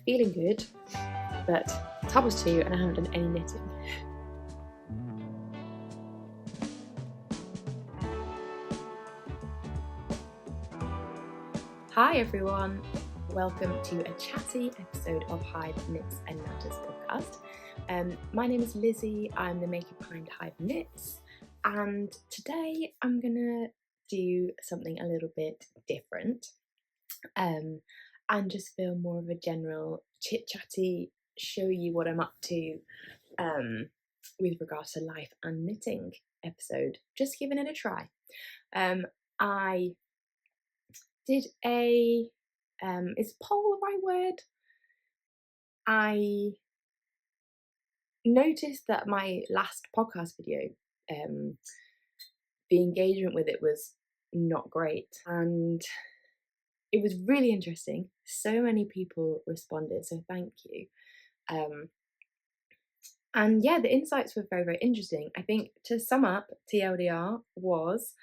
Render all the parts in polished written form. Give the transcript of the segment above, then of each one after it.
feeling good, but it's 2:30 and I haven't done any knitting. Hi everyone, welcome to a chatty episode of Hive Knits and Natters podcast. My name is Lizzie, I'm the maker behind Hive Knits, and today I'm gonna do something a little bit different and just feel more of a general chit-chatty, show you what I'm up to with regards to life and knitting episode, just giving it a try. I did a is poll the right word? I noticed that my last podcast video, the engagement with it was not great, and it was really interesting. So many people responded, so thank you. And yeah, the insights were very, very interesting. I think to sum up, TLDR was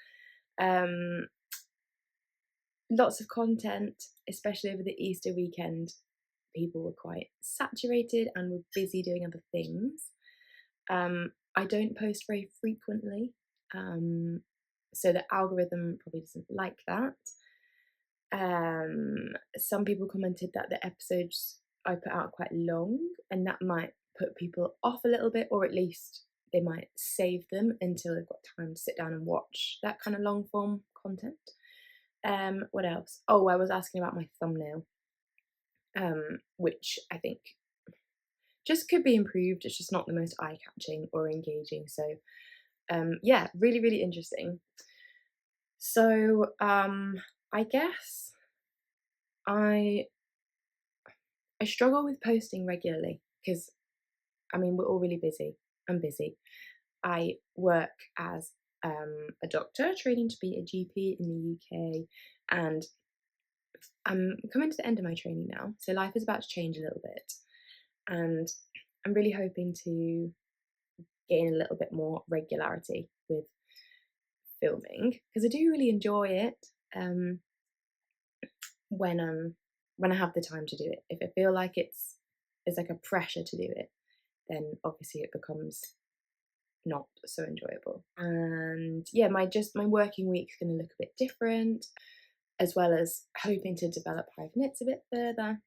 lots of content, especially over the Easter weekend. People were quite saturated and were busy doing other things. I don't post very frequently, so the algorithm probably doesn't like that. Some people commented that the episodes I put out are quite long, and that might put people off a little bit, or at least they might save them until they've got time to sit down and watch that kind of long form content. What else? Oh, I was asking about my thumbnail, which I think just could be improved. It's just not the most eye-catching or engaging. So yeah, really, really interesting. So I guess I struggle with posting regularly because, I mean, we're all really busy. I'm busy. I work as a doctor, training to be a GP in the UK, and I'm coming to the end of my training now, so life is about to change a little bit, and I'm really hoping to gain a little bit more regularity with filming, because I do really enjoy it when I have the time to do it. If I feel like it's like a pressure to do it, then obviously it becomes not so enjoyable. And yeah, my working week's going to look a bit different, as well as hoping to develop Hive Knits a bit further.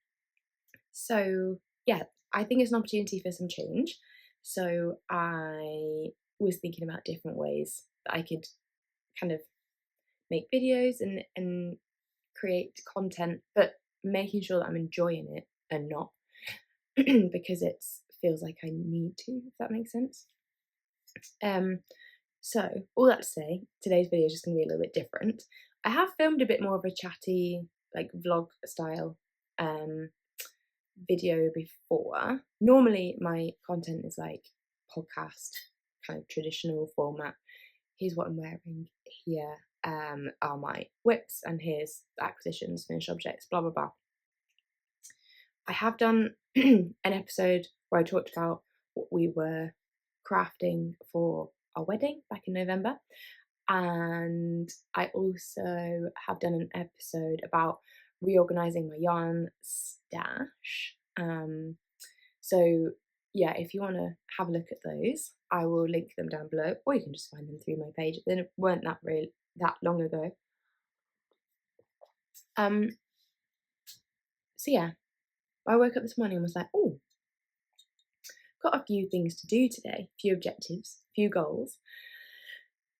So yeah, I think it's an opportunity for some change. So I was thinking about different ways that I could kind of make videos and create content, but making sure that I'm enjoying it and not because it feels like I need to, if that makes sense. So all that to say, today's video is just going to be a little bit different. I have filmed a bit more of a chatty, like vlog style video before. Normally my content is like podcast, kind of traditional format. Here's what I'm wearing, here are my whips, and here's the acquisitions, finished objects, blah blah blah. I have done an episode where I talked about what we were crafting for our wedding back in November, and I also have done an episode about reorganizing my yarn stash. So yeah, if you want to have a look at those, I will link them down below, or you can just find them through my page. They weren't that long ago. So yeah, I woke up this morning and was like, oh, got a few things to do today, a few objectives, a few goals.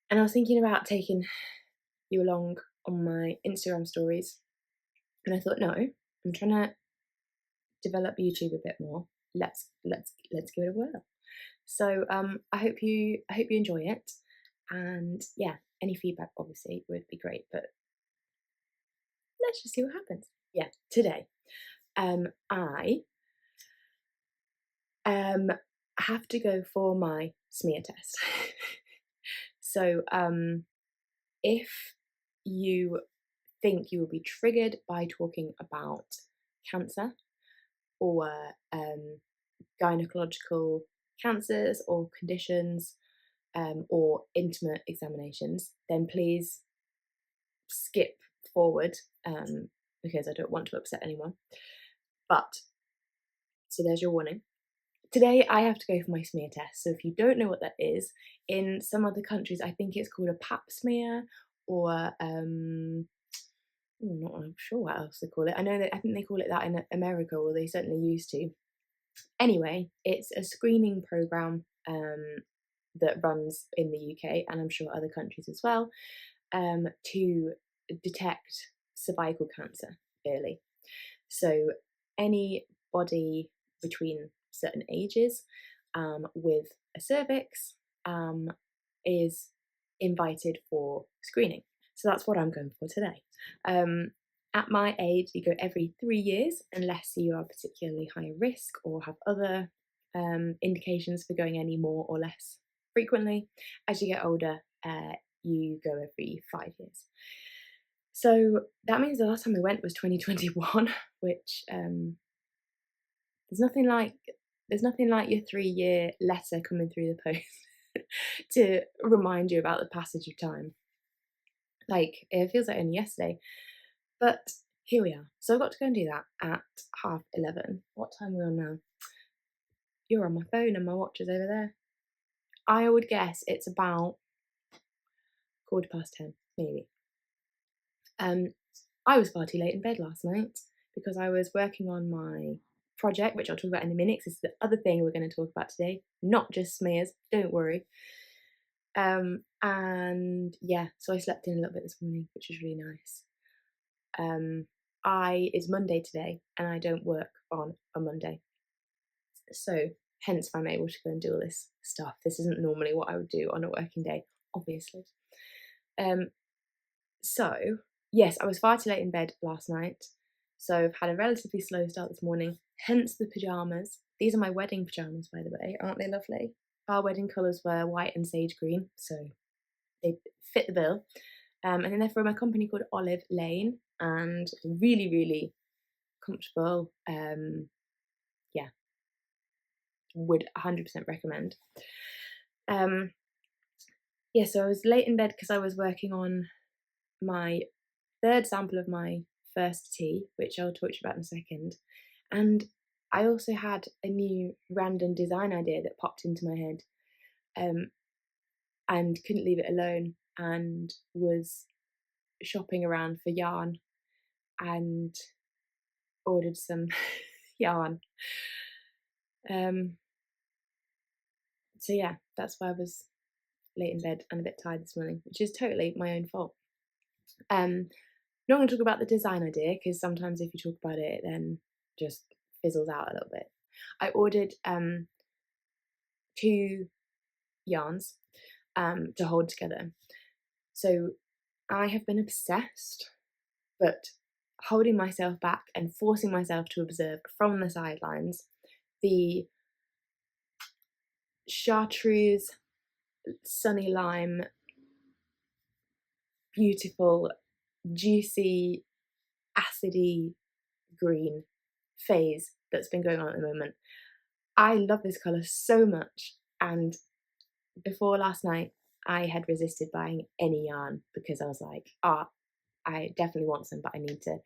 And I was thinking about taking you along on my Instagram stories. And I thought, no, I'm trying to develop YouTube a bit more. Let's give it a whirl. So I hope you enjoy it. And yeah, any feedback obviously would be great, but let's just see what happens. Yeah, today I have to go for my smear test. So if you think you will be triggered by talking about cancer or gynecological cancers or conditions or intimate examinations, then please skip forward because I don't want to upset anyone. But So there's your warning. Today I have to go for my smear test. So if you don't know what that is, in some other countries I think it's called a pap smear, or not I'm sure what else they call it. I think they call it that in America, or they certainly used to. Anyway, it's a screening program that runs in the UK, and I'm sure other countries as well, to detect cervical cancer early. So anybody between certain ages with a cervix is invited for screening. So that's what I'm going for today. At my age, you go every 3 years, unless you are particularly high risk or have other indications for going any more or less frequently. As you get older, you go every 5 years. So that means the last time I went was 2021, which there's nothing like your 3-year letter coming through the post to remind you about the passage of time. Like, it feels like only yesterday, but here we are. So I've got to go and do that at 11:30. What time are we on now? You're on my phone and my watch is over there. I would guess it's about 10:15, maybe. I was far too late in bed last night because I was working on my project, which I'll talk about in a minute, because this is the other thing we're going to talk about today, not just smears, don't worry. And yeah, so I slept in a little bit this morning, which was really nice. It's Monday today, and I don't work on a Monday, so hence I'm able to go and do all this stuff. This isn't normally what I would do on a working day, obviously. So yes, I was far too late in bed last night, so I've had a relatively slow start this morning, hence the pyjamas. These are my wedding pyjamas, by the way. Aren't they lovely? Our wedding colours were white and sage green, so they fit the bill. And then they're from a company called Olive Lane, and really, really comfortable. Yeah, would 100% recommend. Yeah, so I was late in bed because I was working on my third sample of my first tea, which I'll talk to you about in a second. And I also had a new random design idea that popped into my head, and couldn't leave it alone, and was shopping around for yarn and ordered some yarn. So yeah, that's why I was late in bed and a bit tired this morning, which is totally my own fault. Not going to talk about the design idea, because sometimes if you talk about it, it then just fizzles out a little bit. I ordered 2 yarns to hold together. So I have been obsessed, but holding myself back and forcing myself to observe from the sidelines, the chartreuse, sunny lime, beautiful, juicy, acidy green phase that's been going on at the moment. I love this colour so much, and before last night I had resisted buying any yarn because I was like, I definitely want some, but I need to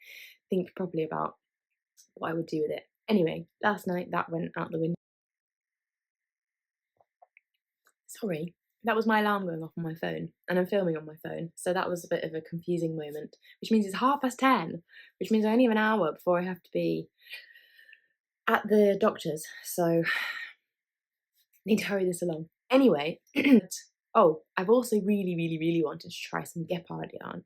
think properly about what I would do with it. Anyway, last night that went out the window. Sorry, that was my alarm going off on my phone, and I'm filming on my phone, so that was a bit of a confusing moment, which means it's 10:30, which means I only have an hour before I have to be at the doctor's, so need to hurry this along. Anyway, oh, I've also really, really, really wanted to try some Gepard yarn,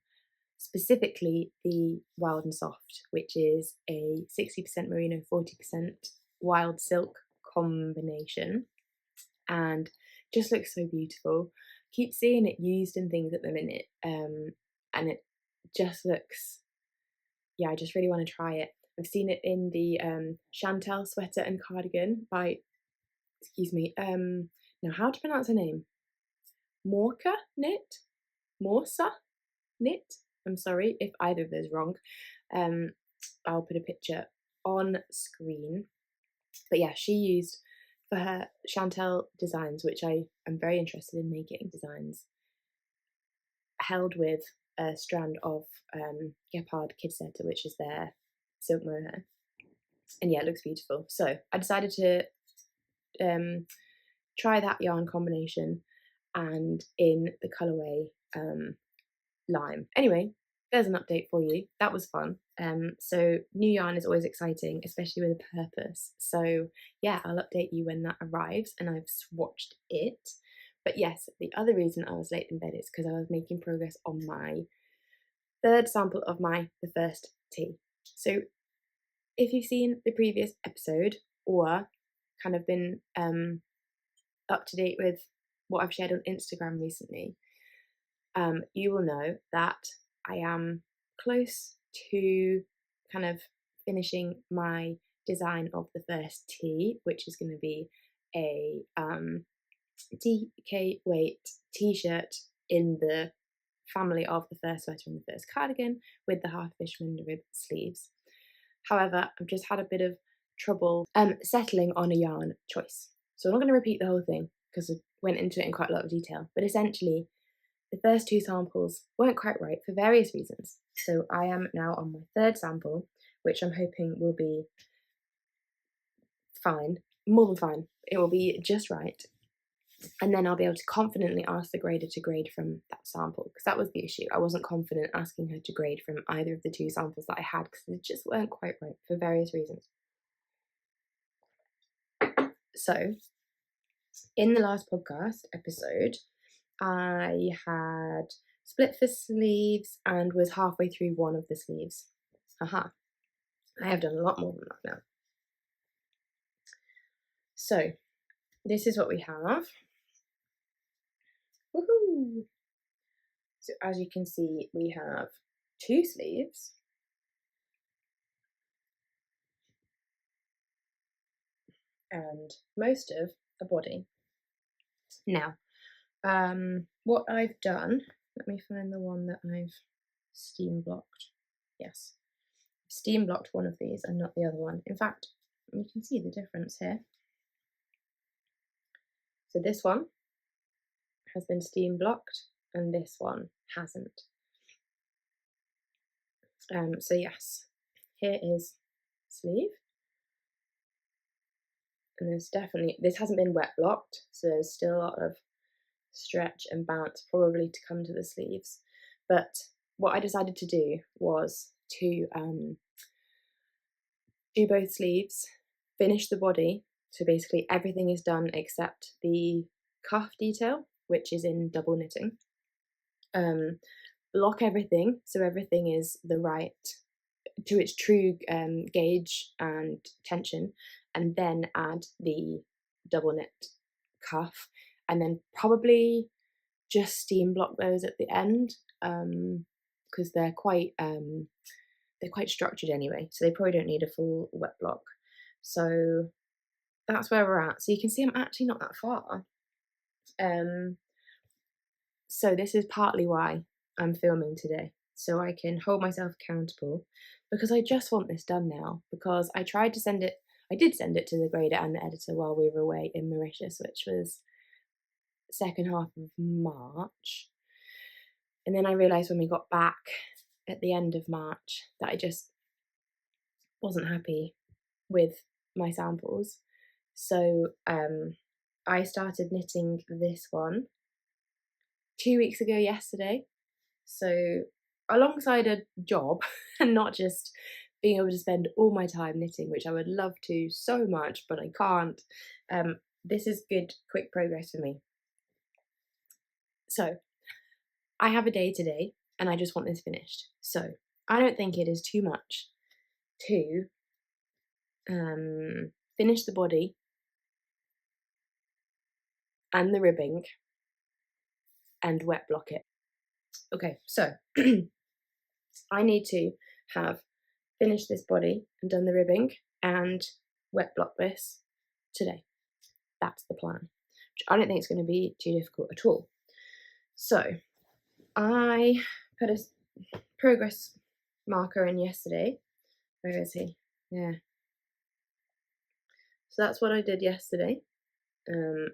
specifically the Wild and Soft, which is a 60% merino, 40% wild silk combination, and just looks so beautiful. Keep seeing it used in things at the minute, and it just looks, yeah, I just really want to try it. I've seen it in the Chantel sweater and cardigan by, excuse me, now how to pronounce her name? Morsa Knit. I'm sorry if either of those wrong. I'll put a picture on screen. But yeah, she used for her Chantel designs, which I am very interested in making, designs held with a strand of Gepard Kitt Seta, which is their silk mohair. And yeah, it looks beautiful. So I decided to try that yarn combination and in the colourway lime. Anyway, there's an update for you. That was fun. So new yarn is always exciting, especially with a purpose. So yeah, I'll update you when that arrives and I've swatched it. But yes, the other reason I was late in bed is because I was making progress on my third sample of the first tea. So if you've seen the previous episode or kind of been up to date with what I've shared on Instagram recently, you will know that I am close to kind of finishing my design of the first tee, which is going to be a DK weight t-shirt in the family of the first sweater and the first cardigan with the half fisherman rib sleeves. However, I've just had a bit of trouble settling on a yarn choice. So I'm not going to repeat the whole thing because I went into it in quite a lot of detail, but essentially the first two samples weren't quite right for various reasons. So I am now on my third sample, which I'm hoping will be fine, more than fine. It will be just right. And then I'll be able to confidently ask the grader to grade from that sample, because that was the issue. I wasn't confident asking her to grade from either of the two samples that I had because they just weren't quite right for various reasons. So in the last podcast episode, I had split the sleeves and was halfway through one of the sleeves. Haha. I have done a lot more than that now. So this is what we have. Woohoo! So as you can see, we have two sleeves and most of a body. Now, what I've done, let me find the one that I've steam blocked. Yes, steam blocked one of these and not the other one. In fact, you can see the difference here. So this one has been steam blocked and this one hasn't. So yes, here is sleeve. And this hasn't been wet blocked, so there's still a lot of stretch and bounce probably to come to the sleeves. But what I decided to do was to do both sleeves, finish the body, so basically everything is done except the cuff detail, which is in double knitting. Block everything so everything is the right to its true gauge and tension, and then add the double knit cuff, and then probably just steam block those at the end because they're quite structured anyway, so they probably don't need a full wet block. So that's where we're at. So you can see I'm actually not that far. So this is partly why I'm filming today, so I can hold myself accountable, because I just want this done now, because I did send it to the grader and the editor while we were away in Mauritius, which was second half of March. And then I realised when we got back at the end of March that I just wasn't happy with my samples. So I started knitting this one 2 weeks ago yesterday. So alongside a job and not just being able to spend all my time knitting, which I would love to so much, but I can't. This is good, quick progress for me. So I have a day today and I just want this finished. So I don't think it is too much to finish the body and the ribbing and wet block it. Okay, so I need to have finished this body and done the ribbing and wet block this today. That's the plan, which I don't think it's going to be too difficult at all. So I put a progress marker in yesterday. Where is he? Yeah. So that's what I did yesterday,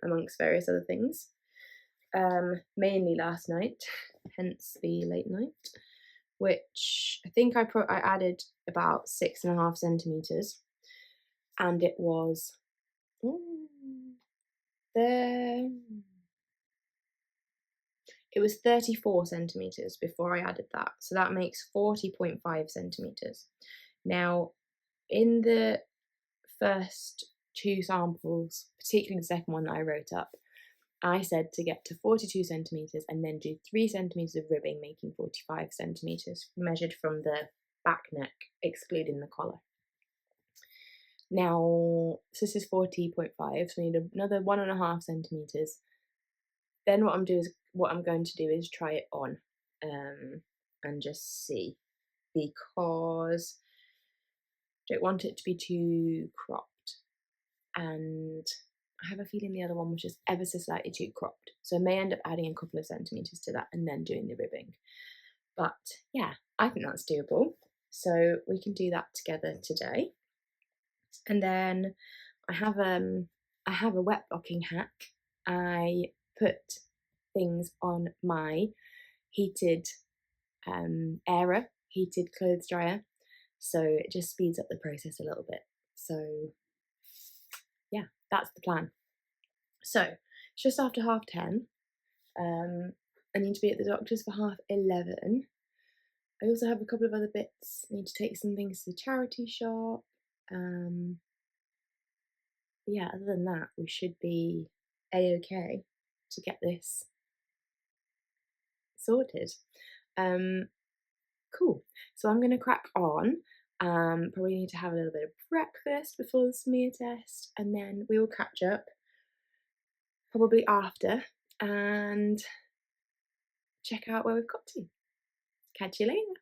amongst various other things. Mainly last night, hence the late night, which I think I added about 6.5 centimeters. and it was there. It was 34 centimetres before I added that, so that makes 40.5 centimetres. Now, in the first 2 samples, particularly the second one that I wrote up, I said to get to 42 centimetres and then do 3 centimetres of ribbing, making 45 centimetres, measured from the back neck, excluding the collar. Now, so this is 40.5, so I need another 1.5 centimetres. Then what I'm going to do is try it on and just see, because I don't want it to be too cropped, and I have a feeling the other one was just ever so slightly too cropped, so I may end up adding a couple of centimetres to that and then doing the ribbing. But yeah, I think that's doable, so we can do that together today. And then I have a wet blocking hack. I put things on my heated heated clothes dryer, so it just speeds up the process a little bit. So yeah, that's the plan. So it's just after 10:30. I need to be at the doctor's for 11:30. I also have a couple of other bits. I need to take some things to the charity shop. Yeah, other than that, we should be a-okay to get this sorted. Cool. So I'm going to crack on. Probably need to have a little bit of breakfast before the smear test, and then we will catch up probably after and check out where we've got to. Catch you later.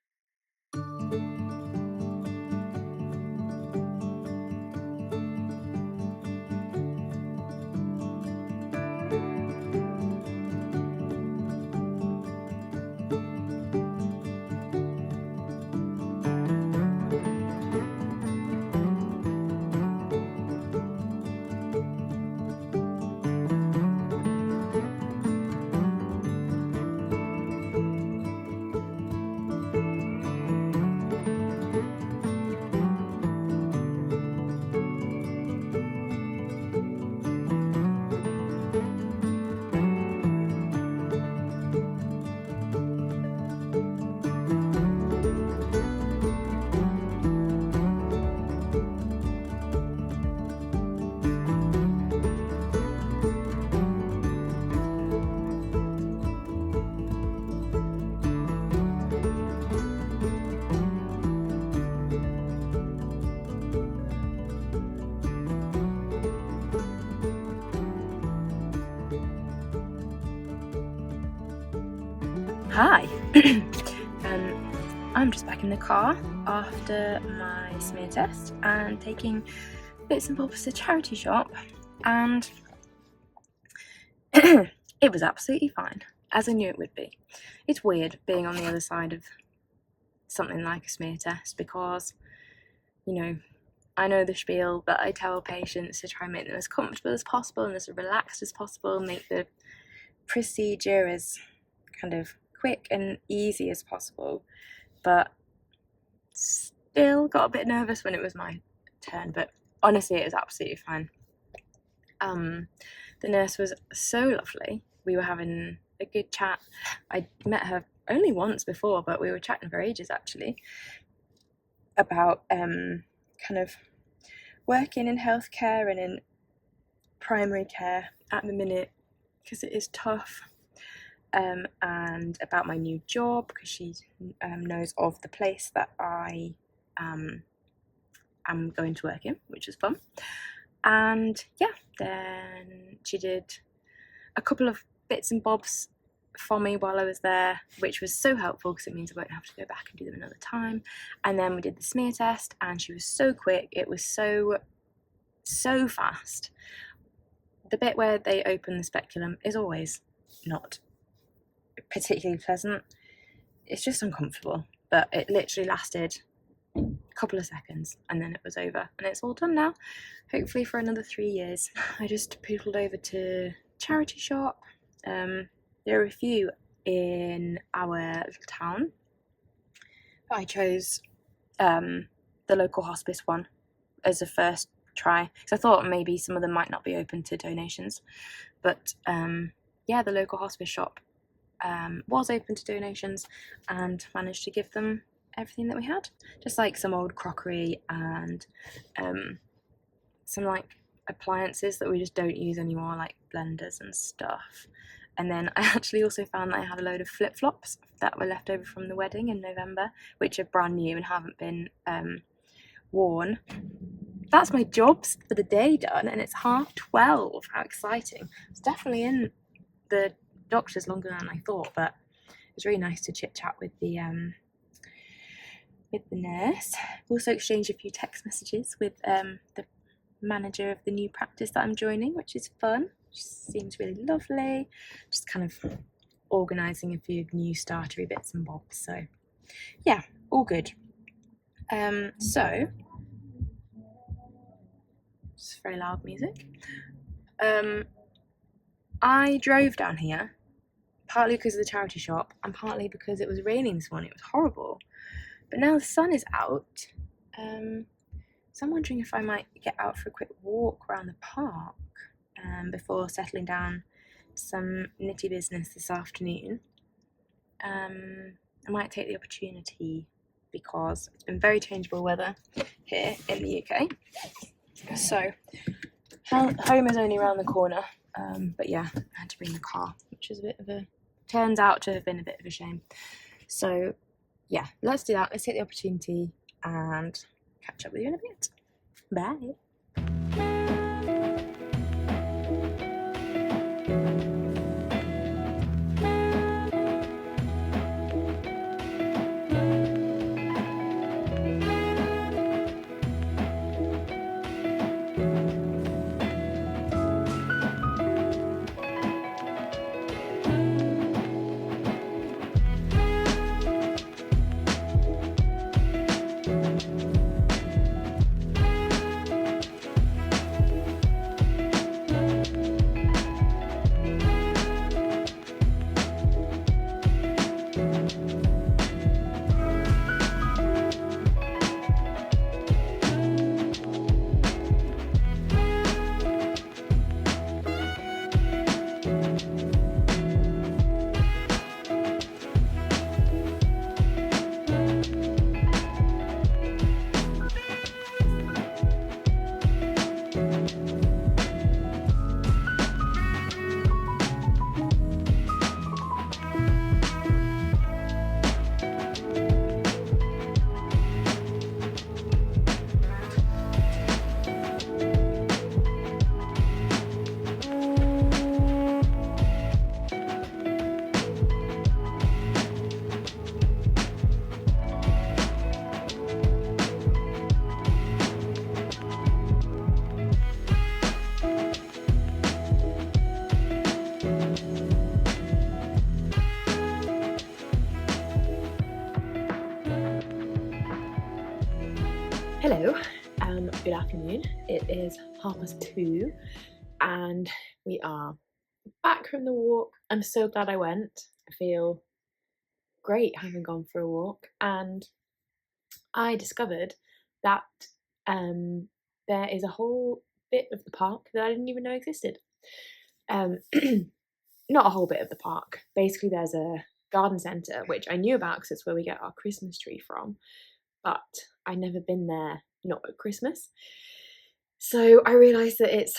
Hi. I'm just back in the car after my smear test and taking bits and bobs to the charity shop, and it was absolutely fine, as I knew it would be. It's weird being on the other side of something like a smear test, because, you know, I know the spiel, but I tell patients to try and make them as comfortable as possible and as relaxed as possible, make the procedure as kind of quick and easy as possible, but still got a bit nervous when it was my turn. But honestly, it was absolutely fine. The nurse was so lovely. We were having a good chat. I met her only once before, but we were chatting for ages actually about kind of working in healthcare and in primary care at the minute, because it is tough. And about my new job, because she knows of the place that I am going to work in, which is fun. And yeah, then she did a couple of bits and bobs for me while I was there, which was so helpful because it means I won't have to go back and do them another time. And then we did the smear test, and she was so quick. It was so fast. The bit where they open the speculum is always not particularly pleasant. It's just uncomfortable, but it literally lasted a couple of seconds and then it was over, and it's all done now, hopefully for another 3 years. I just poodled over to charity shop. There are a few in our little town, but I chose the local hospice one as a first try. So I thought maybe some of them might not be open to donations, but yeah, the local hospice shop was open to donations and managed to give them everything that we had, just like some old crockery and some like appliances that we just don't use anymore, like blenders and stuff. And then I actually also found that I had a load of flip-flops that were left over from the wedding in November, which are brand new and haven't been worn. That's my jobs for the day done, and it's 12:30. How exciting. It's definitely in the doctor's longer than I thought, but it was really nice to chit chat with the nurse. Also exchanged a few text messages with the manager of the new practice that I'm joining, which is fun. She seems really lovely. Just kind of organising a few new startery bits and bobs. So yeah, all good. So it's very loud music. I drove down here partly because of the charity shop and partly because it was raining this morning. It was horrible, but now the sun is out. So I'm wondering if I might get out for a quick walk around the park before settling down to some knitty business this afternoon. I might take the opportunity because it's been very changeable weather here in the UK. So home is only around the corner, but yeah, I had to bring the car, which is turns out to have been a bit of a shame. So yeah, let's do that. Let's take the opportunity and catch up with you in a bit. Bye. Hello, good afternoon. It is 2:30 and we are back from the walk. I'm so glad I went. I feel great having gone for a walk, and I discovered that there is a whole bit of the park that I didn't even know existed. Not a whole bit of the park. Basically, there's a garden centre, which I knew about because it's where we get our Christmas tree from, but I'd never been there not at Christmas. So I realised that it's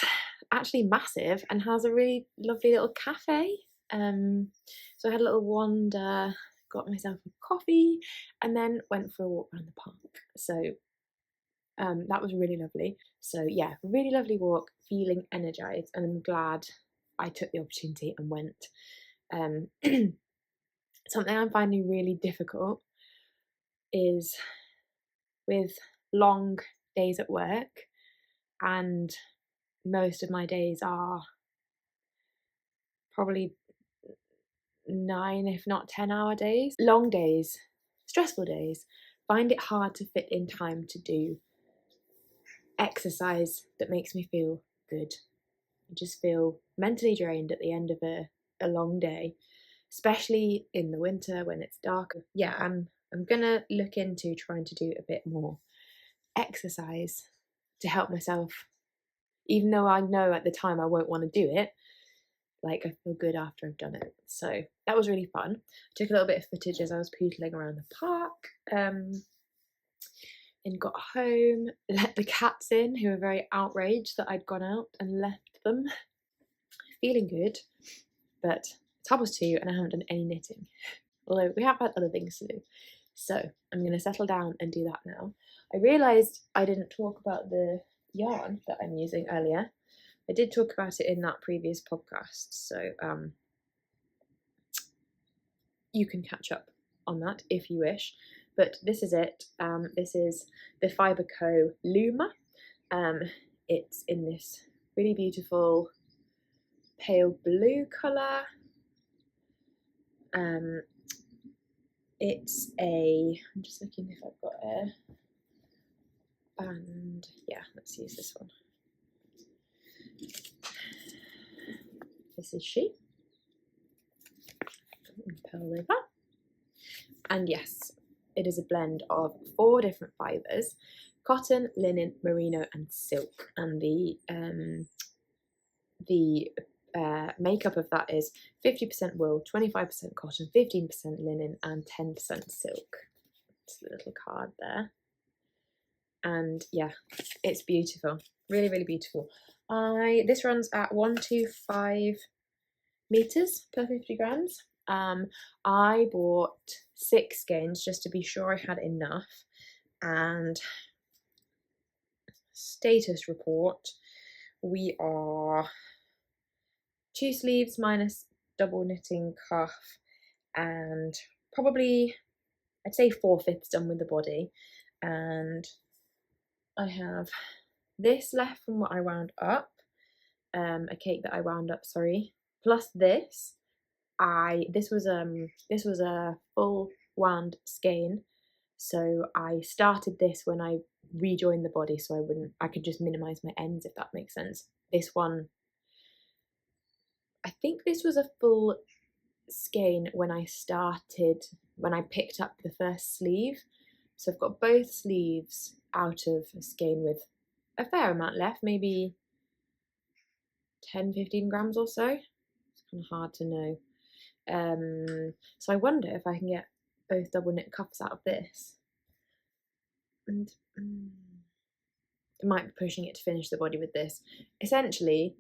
actually massive and has a really lovely little cafe. So I had a little wander, got myself a coffee, and then went for a walk around the park. So that was really lovely. So yeah, really lovely walk, feeling energised, and I'm glad I took the opportunity and went. Something I'm finding really difficult is with long days at work, and most of my days are probably 9, if not 10-hour days. Long days, stressful days, find it hard to fit in time to do exercise that makes me feel good. I just feel mentally drained at the end of a long day, especially in the winter when it's darker. Yeah, I'm gonna look into trying to do a bit more exercise to help myself, even though I know at the time I won't want to do it. Like, I feel good after I've done it. So that was really fun. I took a little bit of footage as I was pootling around the park, and got home, let the cats in, who were very outraged that I'd gone out and left them. Feeling good, but it's 2:30 and I haven't done any knitting. Although we have had other things to do. So I'm going to settle down and do that now. I realised I didn't talk about the yarn that I'm using earlier. I did talk about it in that previous podcast, so you can catch up on that if you wish. But this is it. This is the Fibre Co. Luma. It's in this really beautiful pale blue colour. It's I'm just looking if I've got a band. Yeah, let's use this one. This is she. Pearl over. And yes, it is a blend of 4 different fibres: cotton, linen, merino and silk. And the makeup of that is 50% wool, 25% cotton, 15% linen and 10% silk. It's a little card there. And yeah, it's beautiful. Really, really beautiful. This runs at 125 meters per 50 grams. I bought 6 skeins just to be sure I had enough. And status report, we are 2 sleeves minus double knitting cuff, and probably I'd say 4/5 done with the body. And I have this left from what I wound up, a cake that I wound up, sorry, plus this. This was a full wound skein, so I started this when I rejoined the body, so I could just minimize my ends, if that makes sense. This one, I think this was a full skein when I picked up the first sleeve. So I've got both sleeves out of a skein with a fair amount left, maybe 10-15 grams or so. It's kind of hard to know. So I wonder if I can get both double knit cuffs out of this. And it might be pushing it to finish the body with this. Essentially,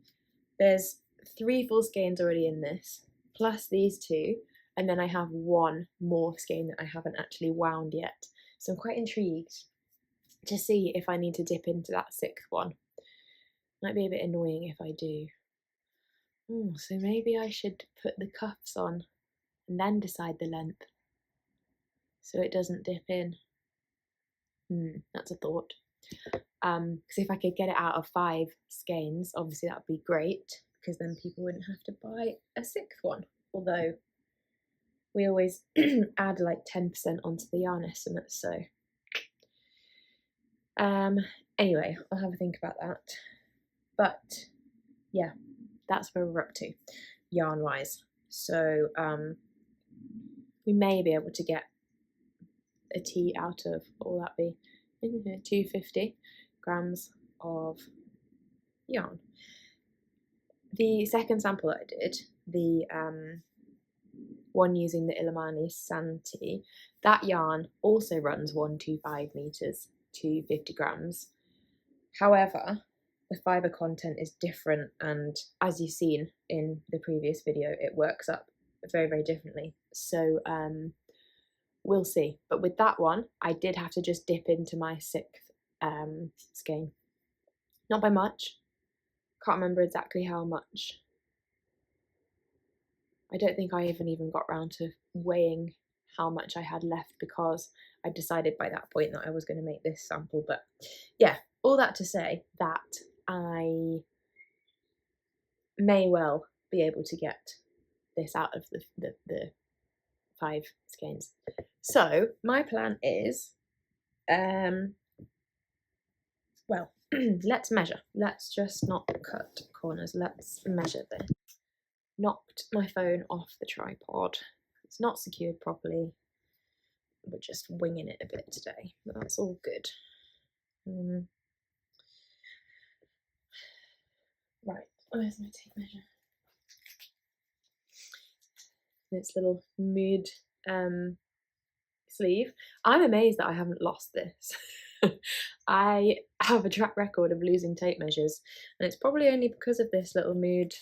there's 3 full skeins already in this, plus these 2, and then I have 1 more skein that I haven't actually wound yet. So I'm quite intrigued to see if I need to dip into that 6th one. Might be a bit annoying if I do. So maybe I should put the cuffs on and then decide the length, so it doesn't dip in. That's a thought. Because if I could get it out of 5 skeins, obviously that would be great, because then people wouldn't have to buy a 6th one. Although we always add like 10% onto the yarn estimate, so anyway, I'll have a think about that. But yeah, that's where we're up to yarn wise. So we may be able to get a tea out of, what will that be, 250 grams of yarn. The second sample that I did, the one using the Illimani Santi, that yarn also runs 125 meters to 50 grams. However, the fibre content is different, and as you've seen in the previous video, it works up very, very differently. So we'll see. But with that one, I did have to just dip into my 6th skein. Not by much. Can't remember exactly how much. I don't think I even got round to weighing how much I had left, because I decided by that point that I was going to make this sample. But yeah, all that to say that I may well be able to get this out of the 5 skeins. So my plan is, well, let's measure. Let's just not cut corners. Let's measure this. Knocked my phone off the tripod. It's not secured properly. We're just winging it a bit today, but that's all good. Right, where's my tape measure? Its little mood sleeve. I'm amazed that I haven't lost this. I have a track record of losing tape measures, and it's probably only because of this little mood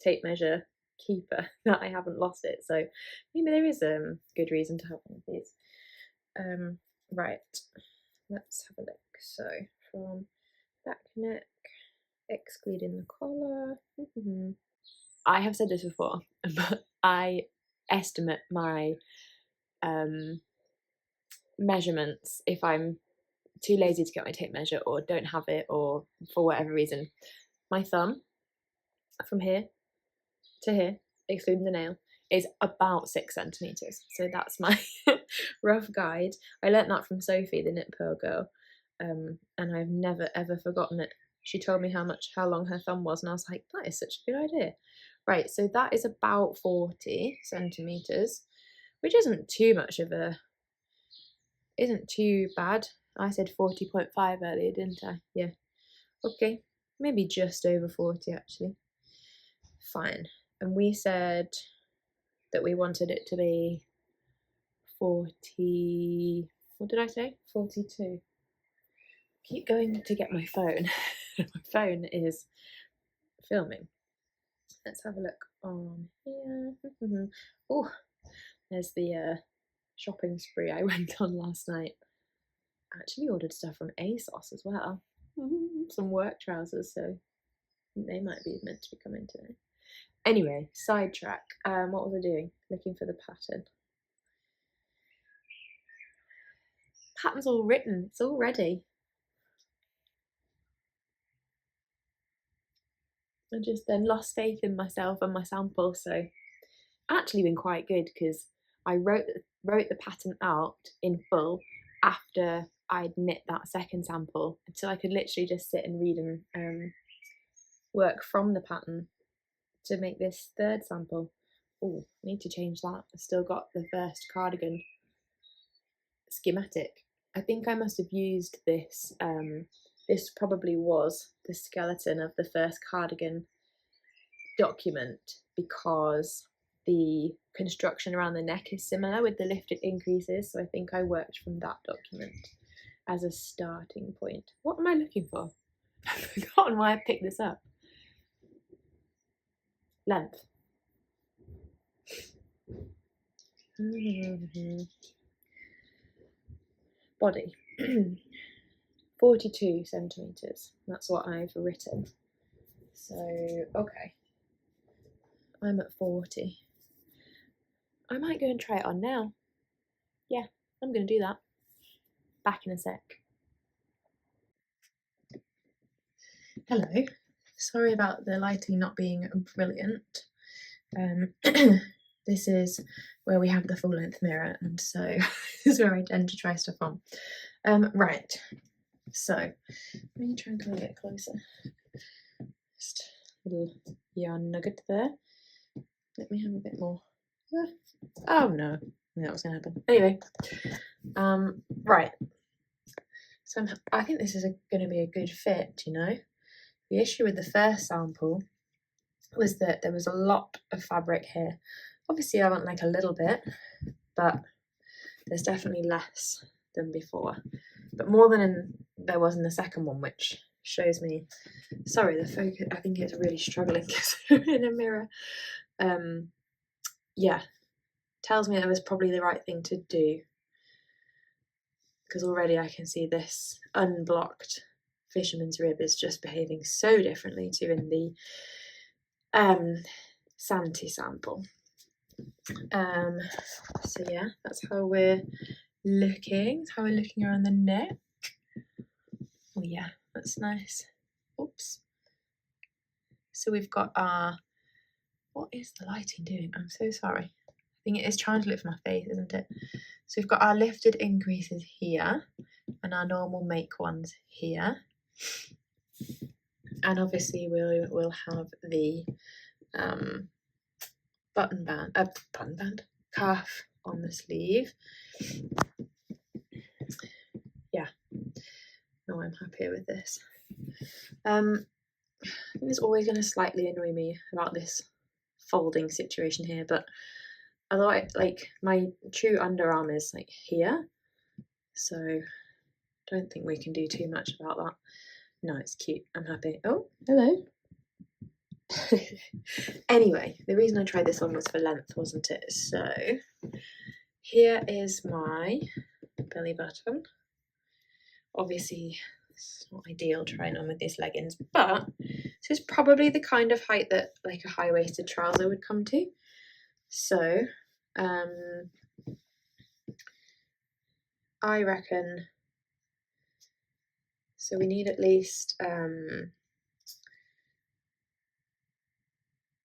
tape measure keeper that I haven't lost it. So maybe there is a good reason to have one of these. Right, let's have a look. So from back neck, excluding the collar. I have said this before, but I estimate my measurements if I'm too lazy to get my tape measure or don't have it, or for whatever reason. My thumb from here to here, excluding the nail, is about 6 centimeters. So that's my rough guide. I learnt that from Sophie, the knit pearl girl, and I've never ever forgotten it. She told me how long her thumb was, and I was like, that is such a good idea. Right, so that is about 40 centimeters, which isn't too much of a, isn't too bad. I said 40.5 earlier, didn't I? Yeah. Okay, maybe just over 40 actually. Fine. And we said that we wanted it to be 40, what did I say? 42. Keep going to get my phone. My phone is filming. Let's have a look on here. Oh, there's the shopping spree I went on last night. I actually ordered stuff from ASOS as well. Some work trousers, so they might be meant to be coming today. Anyway, sidetrack. What was I doing? Looking for the pattern. Pattern's all written. It's all ready. I just then lost faith in myself and my sample, so actually been quite good because I wrote the pattern out in full after I'd knit that second sample, so I could literally just sit and read and work from the pattern to make this third sample. Oh, I need to change that. I've still got the first cardigan schematic. I think I must have used this. This probably was the skeleton of the first cardigan document because the construction around the neck is similar with the lifted increases, so I think I worked from that document as a starting point. What am I looking for? I've forgotten why I picked this up. Length. Body. 42 centimeters. That's what I've written. So, okay. I'm at 40. I might go and try it on now. Yeah, I'm going to do that. Back in a sec. Hello. Sorry about the lighting not being brilliant. This is where we have the full length mirror, and so this is where I tend to try stuff on. Right, so let me try and come a bit closer. Just a little yarn nugget there. Let me have a bit more. Oh no, that was gonna happen. Anyway, right. So I think this is going to be a good fit, you know. The issue with the first sample was that there was a lot of fabric here. Obviously I want like a little bit, but there's definitely less than before. But more than there was in the second one, which shows me, sorry, the focus, I think it's really struggling because we're in a mirror. Yeah, tells me that was probably the right thing to do, because already I can see this unblocked fisherman's rib is just behaving so differently to in the Santi sample. So yeah, that's how we're looking. That's how we're looking around the neck. Oh yeah, that's nice. Oops. So we've got our, what is the lighting doing? I'm so sorry. I think it is trying to lift my face, isn't it? So we've got our lifted increases here and our normal make ones here. And obviously we'll have the calf on the sleeve. Yeah, no, I'm happier with this. think it's always going to slightly annoy me about this folding situation here, but I thought like my true underarm is like here, so don't think we can do too much about that. No, it's cute. I'm happy. Oh, hello. Anyway, the reason I tried this on was for length, wasn't it? So here is my belly button. Obviously, it's not ideal trying on with these leggings, but this is probably the kind of height that like a high-waisted trouser would come to. So I reckon, so we need at least,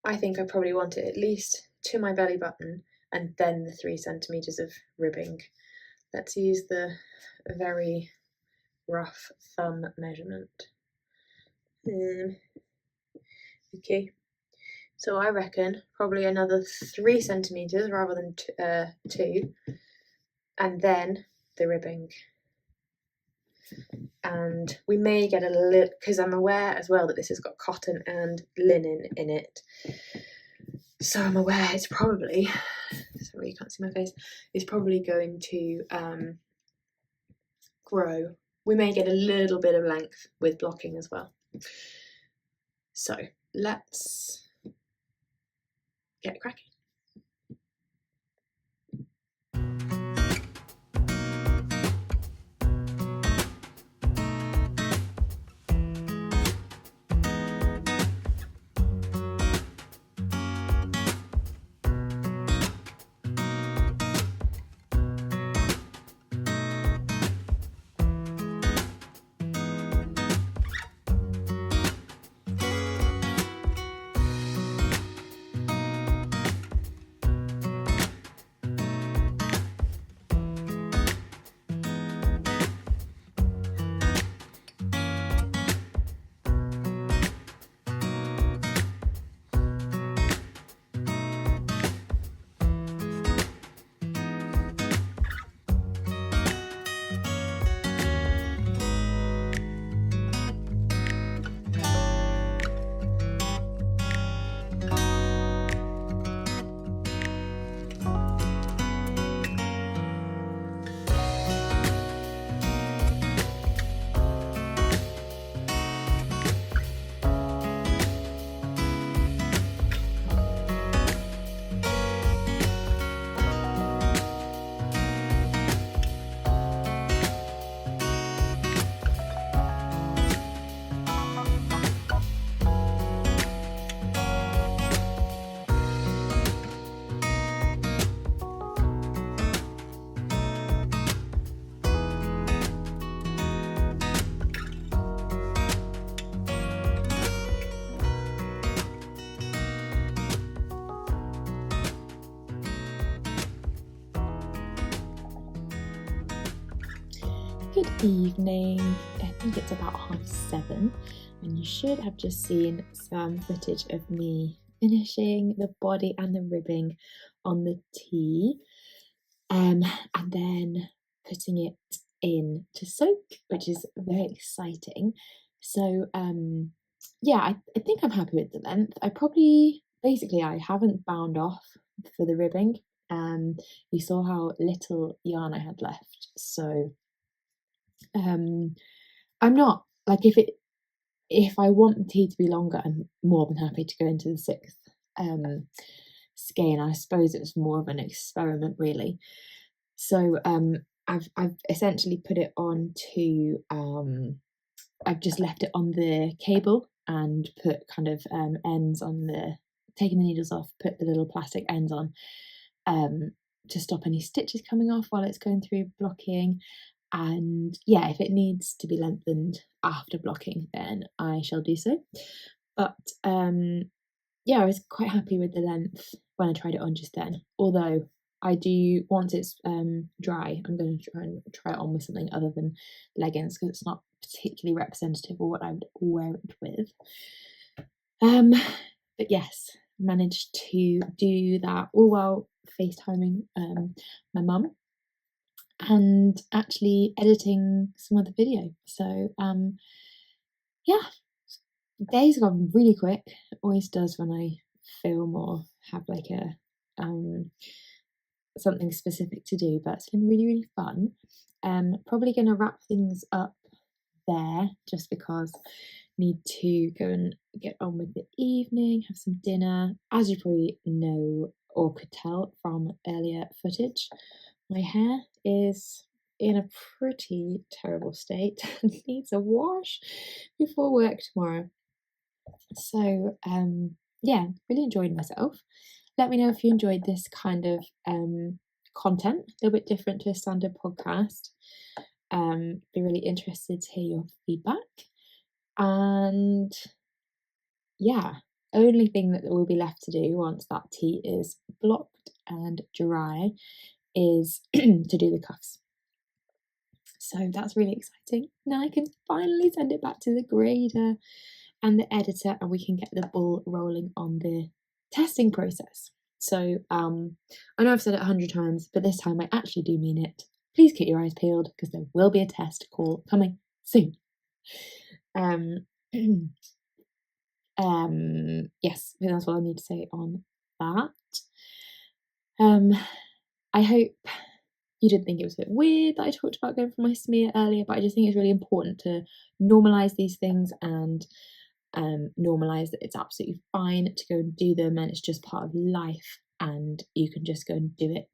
I think I probably want it at least to my belly button and then the 3 centimeters of ribbing. Let's use the very rough thumb measurement. Okay, so I reckon probably another 3 centimeters rather than 2, and then the ribbing. And we may get a little, because I'm aware as well that this has got cotton and linen in it, so I'm aware it's probably, sorry you can't see my face, it's probably going to grow. We may get a little bit of length with blocking as well. So let's get cracking. Good evening. I think it's about 7:30, and you should have just seen some footage of me finishing the body and the ribbing on the tee, and then putting it in to soak, which is very exciting. So yeah, I think I'm happy with the length. I haven't bound off for the ribbing. You saw how little yarn I had left, so I'm not like, if I want the tee to be longer, I'm more than happy to go into the 6th skein. I suppose it was more of an experiment, really. So I've essentially put it on to I've just left it on the cable and put kind of ends on taking the needles off, put the little plastic ends on to stop any stitches coming off while it's going through blocking. And yeah, if it needs to be lengthened after blocking, then I shall do so. But yeah, I was quite happy with the length when I tried it on just then. Although I do, once it's dry, I'm going to try it on with something other than leggings, because it's not particularly representative of what I would wear it with. But yes, managed to do that all while FaceTiming my mum and actually editing some of the video. So yeah, days have gone really quick. Always does when I film or have like a something specific to do, but it's been really, really fun. Probably going to wrap things up there just because need to go and get on with the evening, have some dinner. As you probably know or could tell from earlier footage, my hair is in a pretty terrible state and needs a wash before work tomorrow. So yeah, really enjoyed myself. Let me know if you enjoyed this kind of content, a little bit different to a standard podcast. Be really interested to hear your feedback. And yeah, only thing that will be left to do once that tea is blocked and dry is to do the cuffs. So that's really exciting. Now I can finally send it back to the grader and the editor, and we can get the ball rolling on the testing process. So I know I've said it 100 times, but this time I actually do mean it. Please keep your eyes peeled because there will be a test call coming soon. Yes, I think that's all I need to say on that. I hope you didn't think it was a bit weird that I talked about going for my smear earlier, but I just think it's really important to normalise these things and normalise that it's absolutely fine to go and do them, and it's just part of life, and you can just go and do it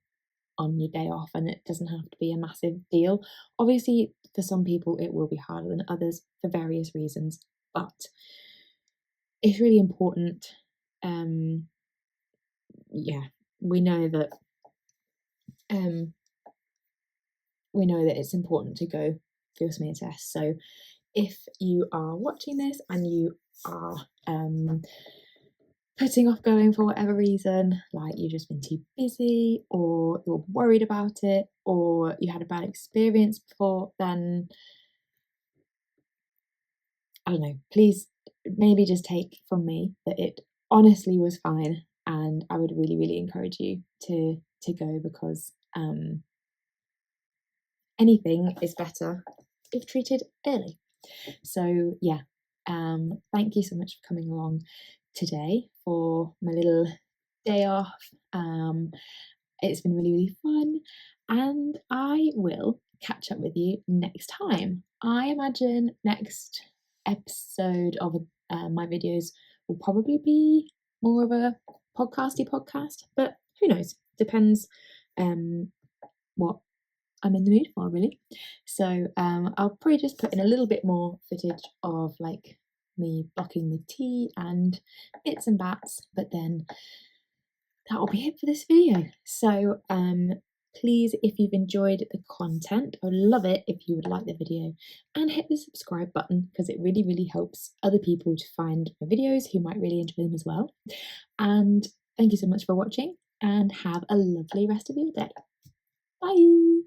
on your day off, and it doesn't have to be a massive deal. Obviously, for some people it will be harder than others for various reasons, but it's really important. Yeah, we know that it's important to go for your smear test. So if you are watching this and you are putting off going for whatever reason, like you've just been too busy, or you're worried about it, or you had a bad experience before, then I don't know, please maybe just take from me that it honestly was fine, and I would really, really encourage you to go, because anything is better if treated early. So yeah, thank you so much for coming along today for my little day off. It's been really, really fun, and I will catch up with you next time. I imagine next episode of my videos will probably be more of a podcasty podcast, but who knows? Depends what I'm in the mood for, really. So I'll probably just put in a little bit more footage of like me blocking the tea and bits and bats, but then that will be it for this video. So please, if you've enjoyed the content, I would love it if you would like the video and hit the subscribe button, because it really, really helps other people to find my videos who might really enjoy them as well. And thank you so much for watching, and have a lovely rest of your day. Bye.